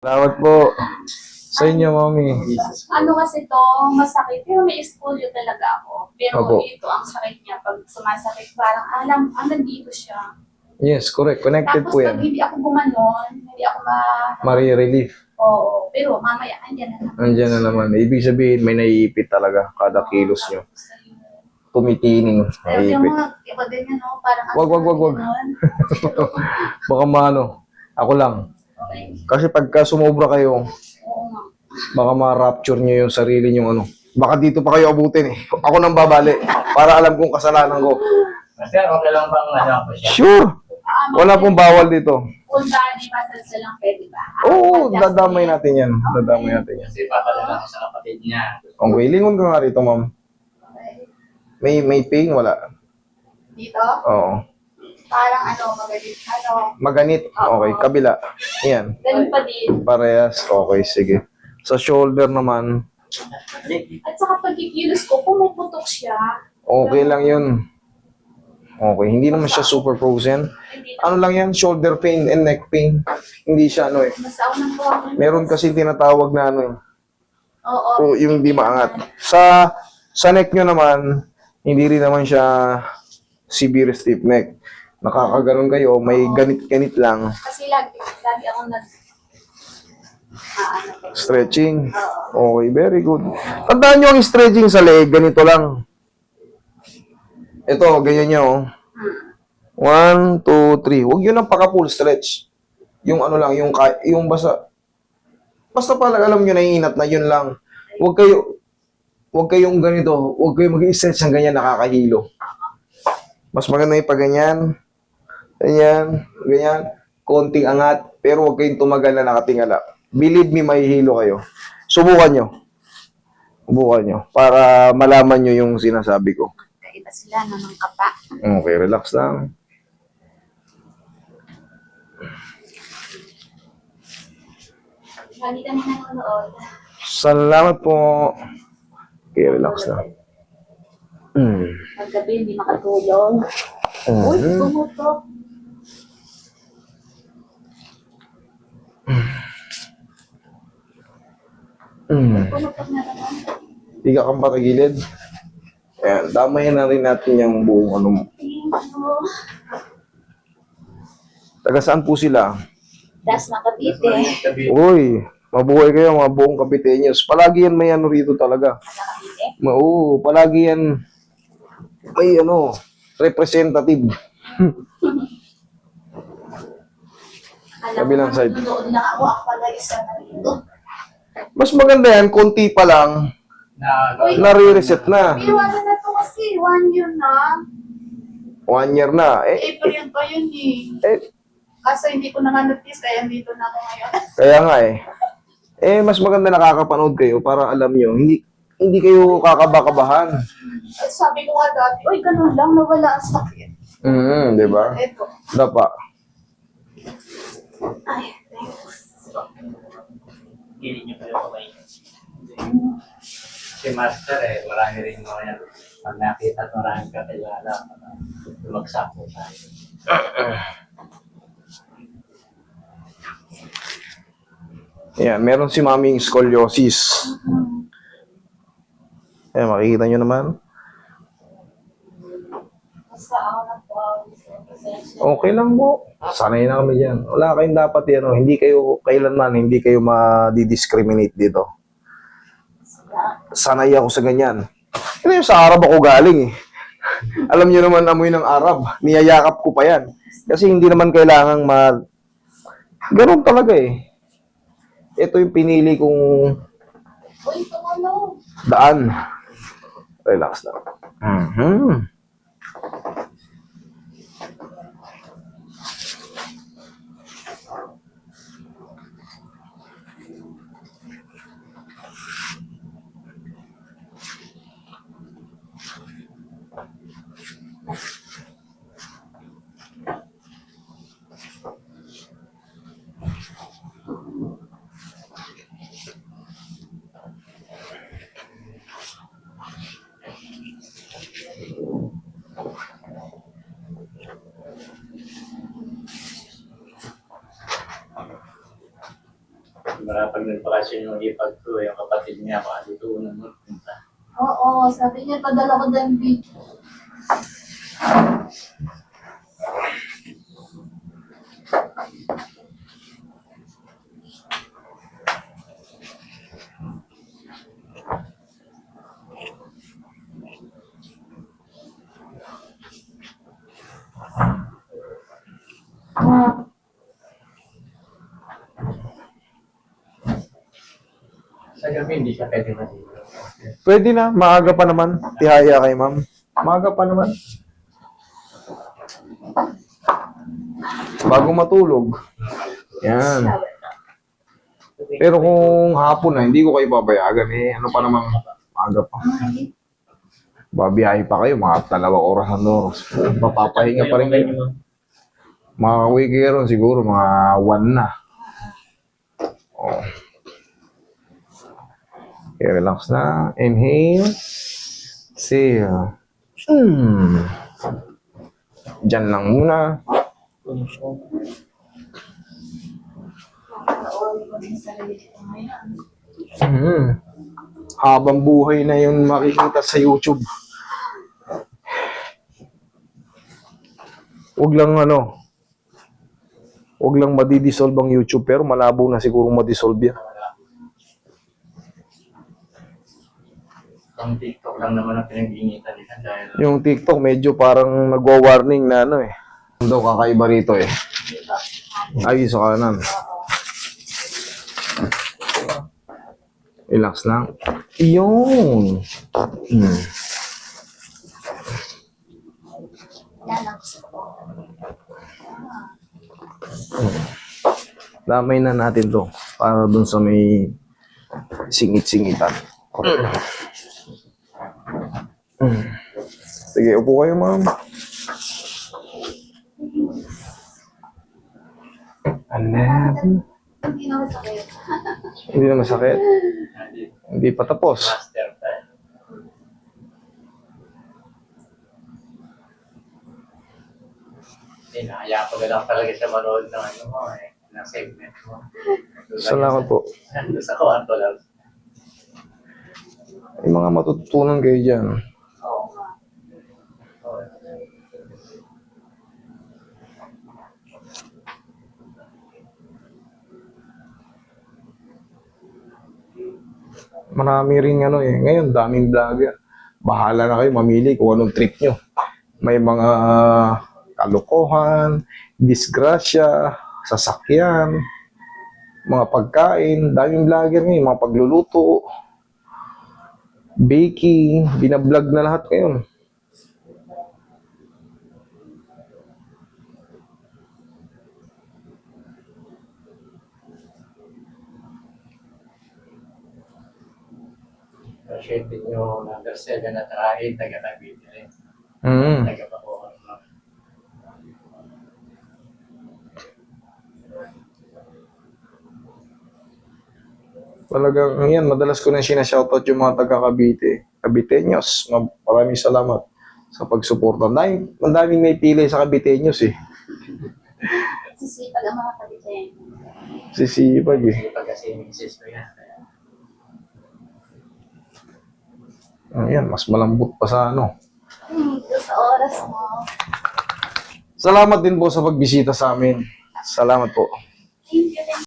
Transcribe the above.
Salamat po sa inyo, Mami. Ano kasi to, masakit. Pero may exposure talaga ako. Pero Opo. ito, ang sakit niya. Pag sumasakit, parang nandito siya. Yes, correct. Connected Tapos po pag yan. hindi ako gumanon, hindi ako Marie-relief. Oo. Pero mamaya, andyan na naman. Andiyan na naman. Ibig sabihin, may naiipit talaga kada kilos nyo. Tumitining. Pero yung Naiipit. mga iba din yan, no? Parang ang Wag. ganon. Baka maano. Ako lang. Okay. Kasi pagka sumobra kayo, Oo nga. baka ma-rapture nyo yung sarili nyo ano. Baka dito pa kayo abutin eh. Ako nang babali. Para alam kong kasalanan ko. Sir, okay lang bang ano ako siya? Sure. Wala pong bawal dito. Full body massage lang pwede ba? Oo, dadamay natin yan. Dadamay natin yan. Kasi papadala ko sa kapatid niya. Okay, lingon ka nga rito, ma'am. Okay. May pain? Wala. Dito, Oo. parang magalit. Maganit. Okay, kabila. Yan. Ganun pa din. Parehas. Okay, sige. Sa shoulder naman, At saka pagkikilos ko, pumuputok siya. okay lang yun. Okay, hindi naman siya super frozen. Hindi na. Ano lang yan? Shoulder pain and neck pain. Hindi siya ano eh. Masaw ng buwan. Meron kasi tinatawag na ano eh. Oo. So, yung hindi maangat. Sa neck nyo naman, hindi rin naman siya severe stiff neck. Nakakaganon kayo, may ganit-ganit lang. Kasi lagi akong Stretching. Okay, very good. Tandaan nyo ang stretching sa leg, ganito lang. Ito, ganyan nyo. 1, 2, 3. Huwag yun ang paka-full stretch. Yung ano lang, yung basta pala alam nyo na iinat na yun lang. Huwag kayong ganito. Huwag kayong mag-stretch ng ganyan, nakakahilo. Mas maganda yung pag ganyan. Ganyan. Konting angat. Pero huwag kayong tumagal na nakatingala. Believe me, mahihilo kayo. Subukan nyo. Para malaman nyo yung sinasabi ko. Kaiba sila ng kapa. Okay, relax lang. Lagi kami nanonood. Salamat po. Okay, relax lang. Paggabi, hindi makatulog. Uy, pumutok. Pumutok na naman. Higa kang patagilid. Ayan, damayan na rin natin yung buong ano mo. Taga saan po sila? Das na Cavite. Uy, mabuhay kayo mga buong Kapitenyos. Palagi yan may ano rito talaga. Cavite. Oo, palagi yan may ano, representative. Kabilang side. Nanonood lang ako pala isa na rito. Mas maganda yan, konti pa lang, nare-reset na. Pero ano na to kasi, 1 year na. 1 year na. April pa yun eh. Kaso hindi ko na notice kaya dito na ako ngayon. Kaya nga eh. Mas maganda nakakapanood kayo para alam nyo, hindi kayo kakabakabahan. At sabi ko nga dati, uy, ganun lang, nawala ang sakit. Di ba? Ito. Dapa. Ay, thanks. Hindi niyo kayo kamay. Si Master marami rin mga yan. Pag nakita at maraming kakilala, lumagsak po tayo. Yan, meron si maming scoliosis. Ayan, makikita nyo naman. Basta ako ng Okay lang po. Sanay na kami dyan. Wala kayong dapat yan. Hindi kayo, kailanman, hindi kayo ma-discriminate dito. Sanay ako sa ganyan. Ito yung sa Arab ako galing eh. Alam nyo naman amoy ng Arab. Niyayakap ko pa yan. Kasi hindi naman kailangang Ganun talaga eh. Ito yung pinili kong Uy, ito ano? daan. Relax lang. Pag nagpakasyon yung ipag ko, yung kapatid niya, baka dito unang magpunta. Oo, sabi niya, padala ko din video. Sa gabi, hindi siya pwede maligo. Pwede na, maaga pa naman. Tihaya kay ma'am. Maaga pa naman. Bago matulog. Yan. Pero kung hapon na, hindi ko kayo papayagan eh. Ano pa namang maaga pa. Babiyahe pa kayo, mga 2 oras ng oras. Mapapahinga pa rin kayo. Makakauwi kayo ron siguro, mga 1 na. Oh. Okay, relax na. Inhale. Exhale. Diyan lang muna. Nakakaawin ko din sa sarili ko ngayon. Habang buhay na yung makikita sa YouTube. Huwag lang madidissolve ang YouTube, pero malabo na siguro madissolve yan. Ang TikTok lang naman ang pinag-iinitan nila dahil Yung TikTok medyo parang nagwa-warning na ano eh. Ito kakaiba rito eh. Ay, sa kanan. Relax lang. Yun. Yan ang gusto ko. Damay na natin to para dun sa may singit-singitan. Sige, upo kayo, ma'am. Alam. Hindi na masakit. Hindi na masakit. Hindi pa tapos. master pa. Hinahaya ko na lang talaga siya manood ng ano mo eh, ng segment mo. Salamat po. Doon sa kwarto lang. May mga matututunan kayo dyan. Oo nga. Marami rin ano eh. Ngayon, daming vlogger. Bahala na kayo mamili kung anong trip nyo. May mga kalokohan, disgrasya, sasakyan, mga pagkain. Daming vlogger ngayon. Mga pagluluto, baking, binablog na lahat ngayon. Share din yung number 7 at 8, taga-Nabili rin. Mm. Taga-Pakuhan mo. Talagang yan, madalas ko na sinashoutout yung mga taga-Cavite. Caviteños, maraming salamat sa pagsuporta. Ang daming may pili sa Caviteños eh. Sisipag ang mga kabiten. Sisipag eh. Kasi pagkasi yung misis ko yan. Ayan, mas malambot pa sa ano. Doon sa oras mo. Salamat din po sa pagbisita sa amin. Salamat po. Thank you.